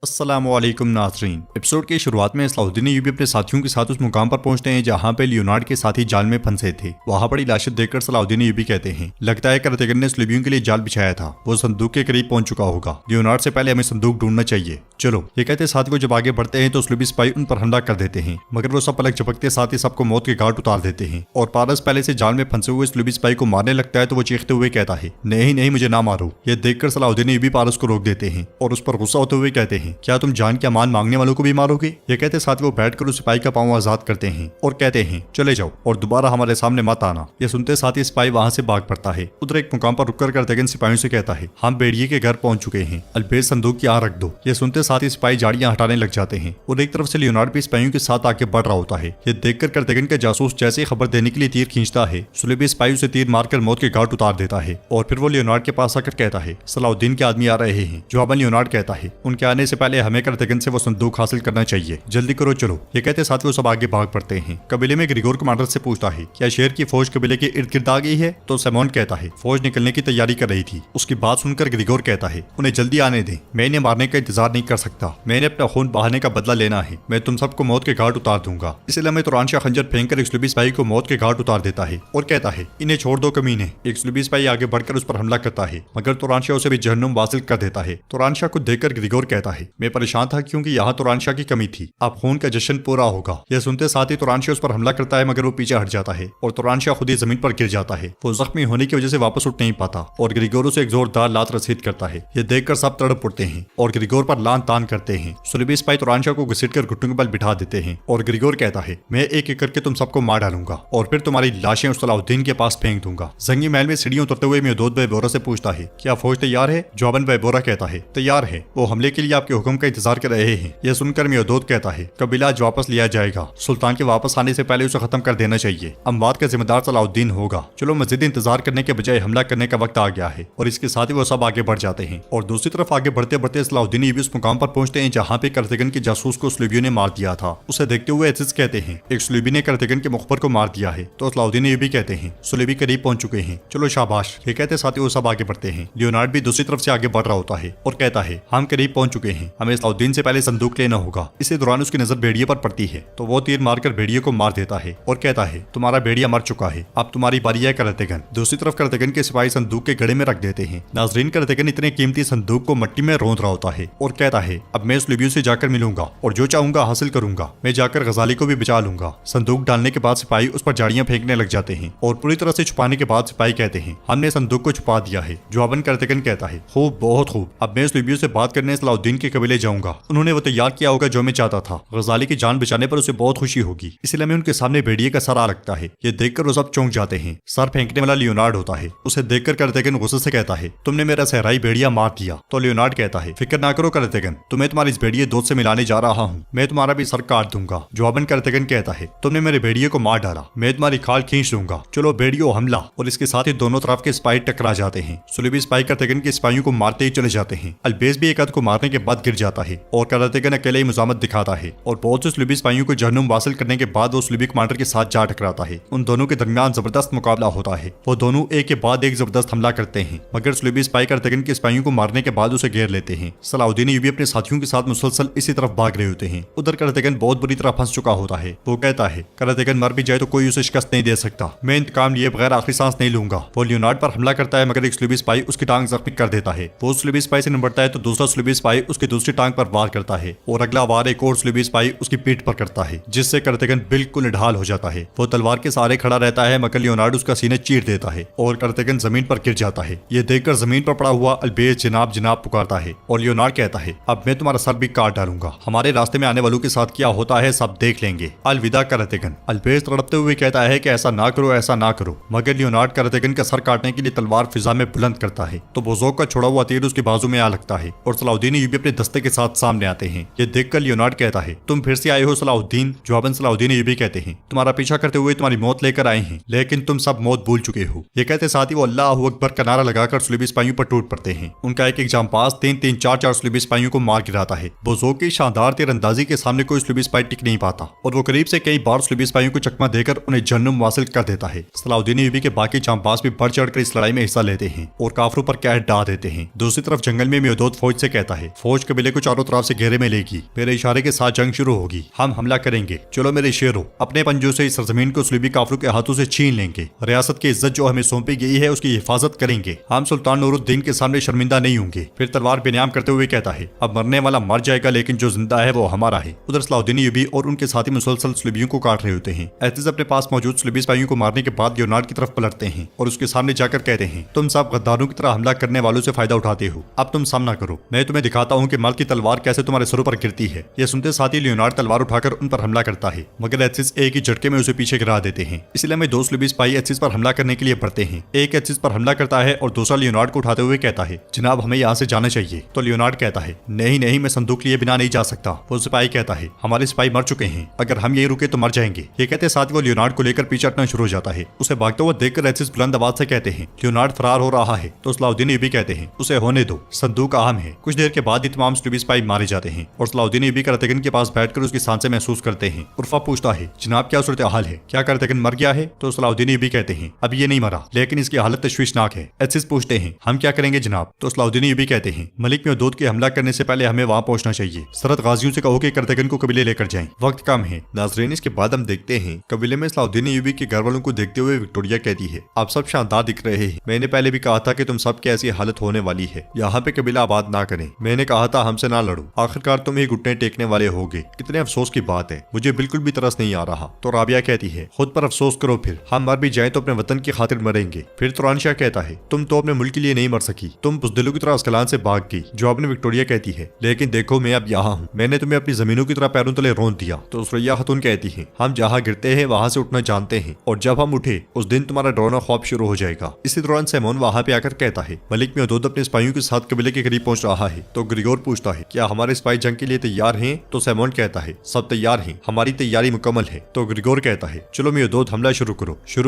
अस्सलामुअलैकुम नाज़रीन। एपिसोड की शुरुआत में सलाहुद्दीन अय्यूबी अपने साथियों के साथ उस मुकाम पर पहुंचते हैं जहां पे लियोनार्ड के साथी जाल में फंसे थे। वहां पड़ी लाशें देखकर सलाहुद्दीन अय्यूबी कहते हैं, लगता है करतगर ने स्लीबियों के लिए जाल बिछाया था, वो संदूक के करीब पहुंच चुका होगा। लियोनार्ड से पहले हमें संदूक ढूंढना चाहिए, चलो। ये कहते साथी को जब आगे बढ़ते हैं तो स्लीबी सिपाही उन पर हमला कर देते हैं, मगर वो सब पलक झपकते साथ ही सबको मौत के घाट उतार देते हैं। और पारस पहले से जाल में फंसे हुए स्लीबी सिपाही को मारने लगता है तो वो चीखते हुए कहता है, नहीं नहीं मुझे ना मारो। ये देखकर सलाहुद्दीन अय्यूबी पारस को रोक देते हैं और उस पर गुस्सा होते हुए कहते हैं, क्या तुम जान के मान मांगने वालों को भी मारोगे? ये कहते साथ वो बैठकर उस सिपाही का पांव आजाद करते हैं और कहते हैं, चले जाओ और दोबारा हमारे सामने मत आना। ये सुनते साथ ही सिपाही वहां से भाग पड़ता है। उधर एक मुकाम पर रुककर करतगन सिपाहियों से कहता है, हम बेड़िए के घर पहुंच चुके हैं, अलबेज संदूक यहाँ रख दो। ये सुनते साथ ही सिपाही झाड़ियां हटाने लग जाते हैं और एक तरफ से लियोनार्ड भी सिपाहियों के साथ आगे बढ़ रहा होता है। ये देखकर करतगन के जासूस जैसे खबर देने के लिए तीर खींचता है, सुलेबी सिपाही उसे तीर मारकर मौत के घाट उतार देता है। और फिर वो लियोनार्ड के पास आकर कहता है, सलाहुद्दीन के आदमी आ रहे हैं। जवाबन लियोनार्ड कहता है, उनके आने से पहले हमें करतगन से वो संदूक हासिल करना चाहिए, जल्दी करो चलो। ये कहते साथ वो सब आगे भाग पड़ते हैं। कबीले में ग्रिगोर कमांडर से पूछता है, क्या शेर की फौज कबीले के इर्द गिर्द आ गई है? तो सेमोन कहता है, फौज निकलने की तैयारी कर रही थी। उसकी बात सुनकर ग्रिगोर कहता है, उन्हें जल्दी आने दें, मैं इन्हें मारने का इंतजार नहीं कर सकता, मैंने अपना खून बहाने का बदला लेना है, मैं तुम सबको मौत के घाट उतार दूंगा। इसलिए मैं तुरानशाह खंजर फेंककर एक स्लूबी सिपाही को मौत के घाट उतार देता है और कहता है, इन्हें छोड़ दो कमीने। एक स्लूबी सिपाही आगे बढ़कर उस पर हमला करता है, मगर तुरानशाह उसे भी जहन्नुम वासिल कर देता है। तुरानशाह को देखकर ग्रिगोर कहता है, मैं परेशान था क्योंकि यहाँ तुरानशाह की कमी थी, अब खून का जश्न पूरा होगा। यह सुनते साथ ही तुरानशाह उस पर हमला करता है, मगर वो पीछे हट जाता है और तुरानशाह खुद ही जमीन पर गिर जाता है। वो जख्मी होने की वजह से वापस उठ नहीं पाता और ग्रिगोर उसे एक जोरदार लात रसीद करता है। ये देखकर सब तड़प उठते हैं और ग्रिगोर पर लान तान करते हैं। सुलेबी सिपाही तुरानशाह को घसीटकर घुटनों के बल बिठा देते हैं और ग्रिगोर कहता है, मैं एक एक करके तुम सबको मार डालूंगा और फिर तुम्हारी लाशें उस सलाहुद्दीन के पास फेंक दूंगा। जंगी महल में सीढ़ियां उतरते हुए मेदोद बैबोरा से पूछता है, क्या फौज तैयार है? जवाबन बैबोरा कहता है, तैयार है, वो हमले के लिए आपके हुक्म का इंतजार कर रहे हैं। यह सुनकर मेदोद कहता है, कबीला आज वापस लिया जाएगा, सुल्तान के वापस आने से पहले उसे खत्म कर देना चाहिए। अमवात का जिम्मेदार सलाहुद्दीन होगा। चलो मजीद इंतजार करने के बजाय हमला करने का वक्त आ गया है। और इसके साथ ही वो सब आगे बढ़ जाते हैं और दूसरी तरफ आगे बढ़ते बढ़ते सलाहुद्दीन अय्यूबी उस मुकाम पर पहुंचते हैं जहां पे करतगन के जासूस को स्लूबियों ने मार दिया था। उसे देखते हुए एजिज कहते हैं, एक स्लूबी ने करतगन के मुखबर को मार दिया है। तो सलाहुद्दीन अय्यूबी कहते हैं, सुलेबी करीब पहुंच चुके हैं, चलो शाबाश। ये कहते साथ ही वो सब आगे बढ़ते हैं। लियोनार्ड भी दूसरी तरफ से आगे बढ़ रहा होता है और कहता है, हम करीब पहुंच चुके हैं, हमें सलाहुद्दीन से पहले संदूक लेना होगा। इसी दौरान उसकी नजर भेड़िए पर पड़ती है तो वो तीर मारकर भेड़िए को मार देता है और कहता है, तुम्हारा भेड़िया मर चुका है, अब तुम्हारी बारी है करतगन। दूसरी तरफ करतगन के सिपाही संदूक के गड़े में रख देते हैं। नाजरीन, करतगन इतने कीमती संदूक को मट्टी में रौंद रहा होता है और कहता है, अब मैं उस लिबियों से जाकर मिलूंगा और जो चाहूंगा हासिल करूंगा, मैं जाकर गजाली को भी बचा लूंगा। संदूक डालने के बाद सिपाही उस पर झाड़ियां फेंकने लग जाते हैं और पूरी तरह से छुपाने के बाद सिपाही कहते हैं, हमने संदूक को छुपा दिया है। जवाबन करतगन कहता है, खूब, बहुत खूब, अब मैं उस लिबियों से बात करने सलाहुद्दीन के कबीले जाऊंगा, उन्होंने वो तैयार किया होगा जो मैं चाहता था। गजाली की जान बचाने पर उसे बहुत खुशी होगी, इसलिए मैं उनके सामने भेड़िए का सर आ लगता है। ये देखकर वो सब चौंक जाते हैं। सर फेंकने वाला लियोनार्ड होता है। उसे देखकर करतगन गुस्से से कहता है, तुमने मेरा सहराई भेड़िया मार दिया। तो लियोनार्ड कहता है, फिक्र ना करो करतगन, तुम्हें तुम्हारी इस भेड़िए दोस्त से मिलाने जा रहा हूँ, मैं तुम्हारा भी सर काट दूंगा। जवाबन करतगन कहता है, तुमने मेरे भेड़िए को मार डाला, मैं तुम्हारी खाल खींच दूंगा, चलो भेड़ियो हमला। और इसके साथ ही दोनों तरफ के सिपाही टकरा जाते हैं। सुलेबी सिपाही करतगन के सिपाहियों को मारते ही चले जाते हैं। अलबेज भी एक आध को मारने के बाद गिर जाता है और करतगन अकेले ही मुजामत दिखाता है और बहुत से सुलेबी सिपाहियों को जहन्नुम वासिल करने के बाद वो सुलेबी कमांडर के साथ जा टकराता है। उन दोनों के दरमियान जबरदस्त मुकाबला होता है। वो दोनों एक के बाद एक जबरदस्त हमला करते हैं, मगर सुलेबी सिपाही करतगन के सिपाहियों को मारने के बाद उसे घेर लेते हैं। सलाहुद्दीन अय्यूबी अपने साथियों के साथ मुसलसल इसी तरफ भाग रहे होते हैं। उधर करतगन बहुत बुरी तरह फंस चुका होता है। वो कहता है, करतगन मर भी जाए तो कोई उसे शिकस्त नहीं दे सकता, मैं इंतकाम लिए बगैर आखिरी सांस नहीं लूंगा। वो लियोनार्ड पर हमला करता है, मगर एक सुलेबी सिपाही उसकी टांग जख्मी कर देता है। वो सुलेबी सिपाही से निपटता है तो दूसरा सुलेबी सिपाही उसकी दूसरी टांग पर वार करता है और अगला वार एक और सुलेबी सिपाही उसकी पीठ पर करता है, जिससे करतगन बिल्कुल निढाल हो जाता है। वो तलवार के सहारे खड़ा रहता है, मगर लियोनार्ड उसका सीने चीर देता है और करतगन जमीन पर गिर जाता है। ये देखकर जमीन पर पड़ा हुआ अलबेज जनाब जनाब पुकारता है और लियोनार्ड कहता है, अब मैं तुम्हारा सर भी काट डालूंगा, हमारे रास्ते में आने वालों के साथ क्या होता है सब देख लेंगे, अलविदा करतगन। अलबेज तड़पते हुए कहता है कि ऐसा ना करो, ऐसा ना करो, मगर लियोनार्ड करतगन का सर काटने के लिए तलवार फिजा में बुलंद करता है तो बोजोक का छोड़ा हुआ तीर उसके बाजू में आ लगता है और सलाहुद्दीन अय्यूबी अपने दस्ते के साथ सामने आते हैं। ये देखकर लियोनार्ड कहता है, तुम फिर से आए हो सलाहुद्दीन? जवाबन सलाहुद्दीन अय्यूबी कहते हैं, तुम्हारा पीछा करते हुए तुम्हारी मौत लेकर आए हैं, लेकिन तुम सब मौत भूल चुके हो। ये कहते साथ ही वो अल्लाह अकबर का नारा लगाकर सुलेबी सिपाहियों पर टूट पड़ते हैं। उनका एक जांबाज तीन तीन चार चार सुलेबी सिपाहियों को को मार गिराता है। बुज़ोक की शानदार तीरंदाजी के सामने कोई स्लूबी सिपाही टिक नहीं पाता और वो करीब से कई बार स्लूबी सिपाहियों को चकमा देकर उन्हें जन्म हासिल कर देता है। सलाहुद्दीन अय्यूबी के बाकी जांबाज भी बढ़ चढ़कर इस लड़ाई में हिस्सा लेते हैं और काफरों पर कहर ढा देते हैं। दूसरी तरफ जंगल में मेहदूद फौज से कहता है, फौज कबीले को चारों तरफ से घेरे में लेगी, मेरे इशारे के साथ जंग शुरू होगी, हम हमला करेंगे। चलो मेरे शेरों, अपने पंजों से इस सरजमीन को स्लूबी काफरों के हाथों से छीन लेंगे। रियासत की इज्जत जो हमें सौंपी गई है उसकी हिफाजत करेंगे। हम सुल्तान नूरुद्दीन के सामने शर्मिंदा नहीं होंगे। फिर तलवार बेनियाम करते हुए कहता है, अब मरने वाला मर जाएगा लेकिन जो जिंदा है वो हमारा है। उधर सलाहुद्दीन अय्यूबी और उनके साथी मुसलसल स्लूबियों को काट रहे होते हैं। एथिस अपने पास मौजूद स्लूबी सिपाहियों को मारने के बाद लियोनार्ड की तरफ पलटते हैं और उसके सामने जाकर कहते हैं, तुम सब गद्दारों की तरह हमला करने वालों से फायदा उठाते हो, अब तुम सामना करो। मैं तुम्हें दिखाता हूँ कि मर्द की तलवार कैसे तुम्हारे सरों पर गिरती है। यह सुनते साथ ही लियोनार्ड तलवार उठाकर उन पर हमला करता है, मगर एथिस एक ही झटके में उसे पीछे गिरा देते हैं। इसलिए हमें दो स्लूबी सिपाही एथिस पर हमला करने के लिए बढ़ते हैं। एक एथिस पर हमला करता है और दूसरा लियोनार्ड को उठाते हुए कहता है, जनाब हमें यहाँ से जाना चाहिए। तो लियोनार्ड कहता है, नहीं नहीं, मैं संदूक लिए बिना नहीं जा सकता। वो सिपाही कहता है, हमारे सिपाही मर चुके हैं, अगर हम यही रुके तो मर जाएंगे। ये कहते साथ वो लियोनार्ड को लेकर पीछे हटना शुरू हो जाता है। उसे भागते हुए देखकर एथिस बुलंद आवाज से कहते हैं, लियोनार्ड फरार हो रहा है। तो सलाहुद्दीन अय्यूबी कहते हैं, उसे होने दो, संदूक अहम है। कुछ देर के बाद ही तमाम स्लूबी सिपाही मारे जाते हैं और सलाहुद्दीन अय्यूबी करतगन के पास बैठकर उसकी सांसें महसूस करते हैं। उर्फा पूछता है, जनाब क्या सूरत हाल है, क्या करतगन मर गया है? तो सलाहुद्दीन अय्यूबी कहते हैं, अब ये नहीं मरा, लेकिन इसकी हालत तशवीशनाक है। एथिस पूछते हैं, हम क्या करेंगे जनाब? तो सलाहुद्दीन अय्यूबी कहते हैं, मलिक मेहदूद के हमला करने से पहले हमें वहां पहुंचना चाहिए। सरहद गाजियों से कहो कि करतगन को कबीले लेकर जाएं, वक्त कम है। नाज़रीन, इसके बाद हम देखते हैं कबीले में सलाहुद्दीन अय्यूबी के घर वालों को देखते हुए विक्टोरिया कहती है, आप सब शानदार दिख रहे हैं। मैंने पहले भी कहा था कि तुम सब की ऐसी हालत होने वाली है, यहाँ पे कबीला आबाद ना करें। मैंने कहा था हमसे ना लड़ो, आखिरकार तुम ही घुटने टेकने वाले होगे। कितने अफसोस की बात है, मुझे बिल्कुल भी तरस नहीं आ रहा। तो राबिया कहती है, खुद पर अफसोस करो, फिर हम मर भी जाए तो अपने वतन की खातिर मरेंगे। फिर तुरानशाह कहता है, तुम तो अपने मुल्क के लिए नहीं मर सकी, तुम बुज़दिलों की तरह अस्कलान से भाग गई। जवाब में विक्टोरिया कहती है, लेकिन देखो मैं अब यहाँ हूँ, मैंने तुम्हें अपनी जमीनों की तरह पैरों तले रोन दिया। तो सुरैया खातून कहती है, हम जहाँ गिरते हैं वहाँ से उठना जानते हैं, और जब हम उठे उस दिन तुम्हारा डरावना ख्वाब शुरू हो जाएगा। इसी दौरान सैमोन वहाँ पे आकर कहता है, मलिक मेहदूद अपने सिपाहियों के साथ कबीले के करीब पहुंच रहा है। तो ग्रिगोर पूछता है, क्या हमारे सिपाही जंग के लिए तैयार हैं? तो सैमोन कहता है, सब तैयार हैं, हमारी तैयारी मुकम्मल है। तो ग्रिगोर कहता है, चलो मेहदूद हमला शुरू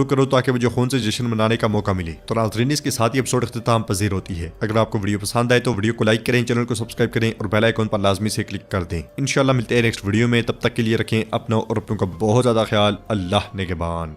करो ताकि मुझे खून से जश्न मनाने का मौका मिले। तो नाज़रीन, इसके साथ ही एपिसोड इख्तिताम पजीर होती है। अगर आपको वीडियो पसंद आए तो वीडियो को लाइक करें, चैनल को सब्सक्राइब करें और बेल आइकन पर लाजमी से क्लिक कर दें। इंशाल्लाह मिलते हैं नेक्स्ट वीडियो में, तब तक के लिए रखें अपना और अपनों का बहुत ज्यादा ख्याल। अल्लाह निगहबान।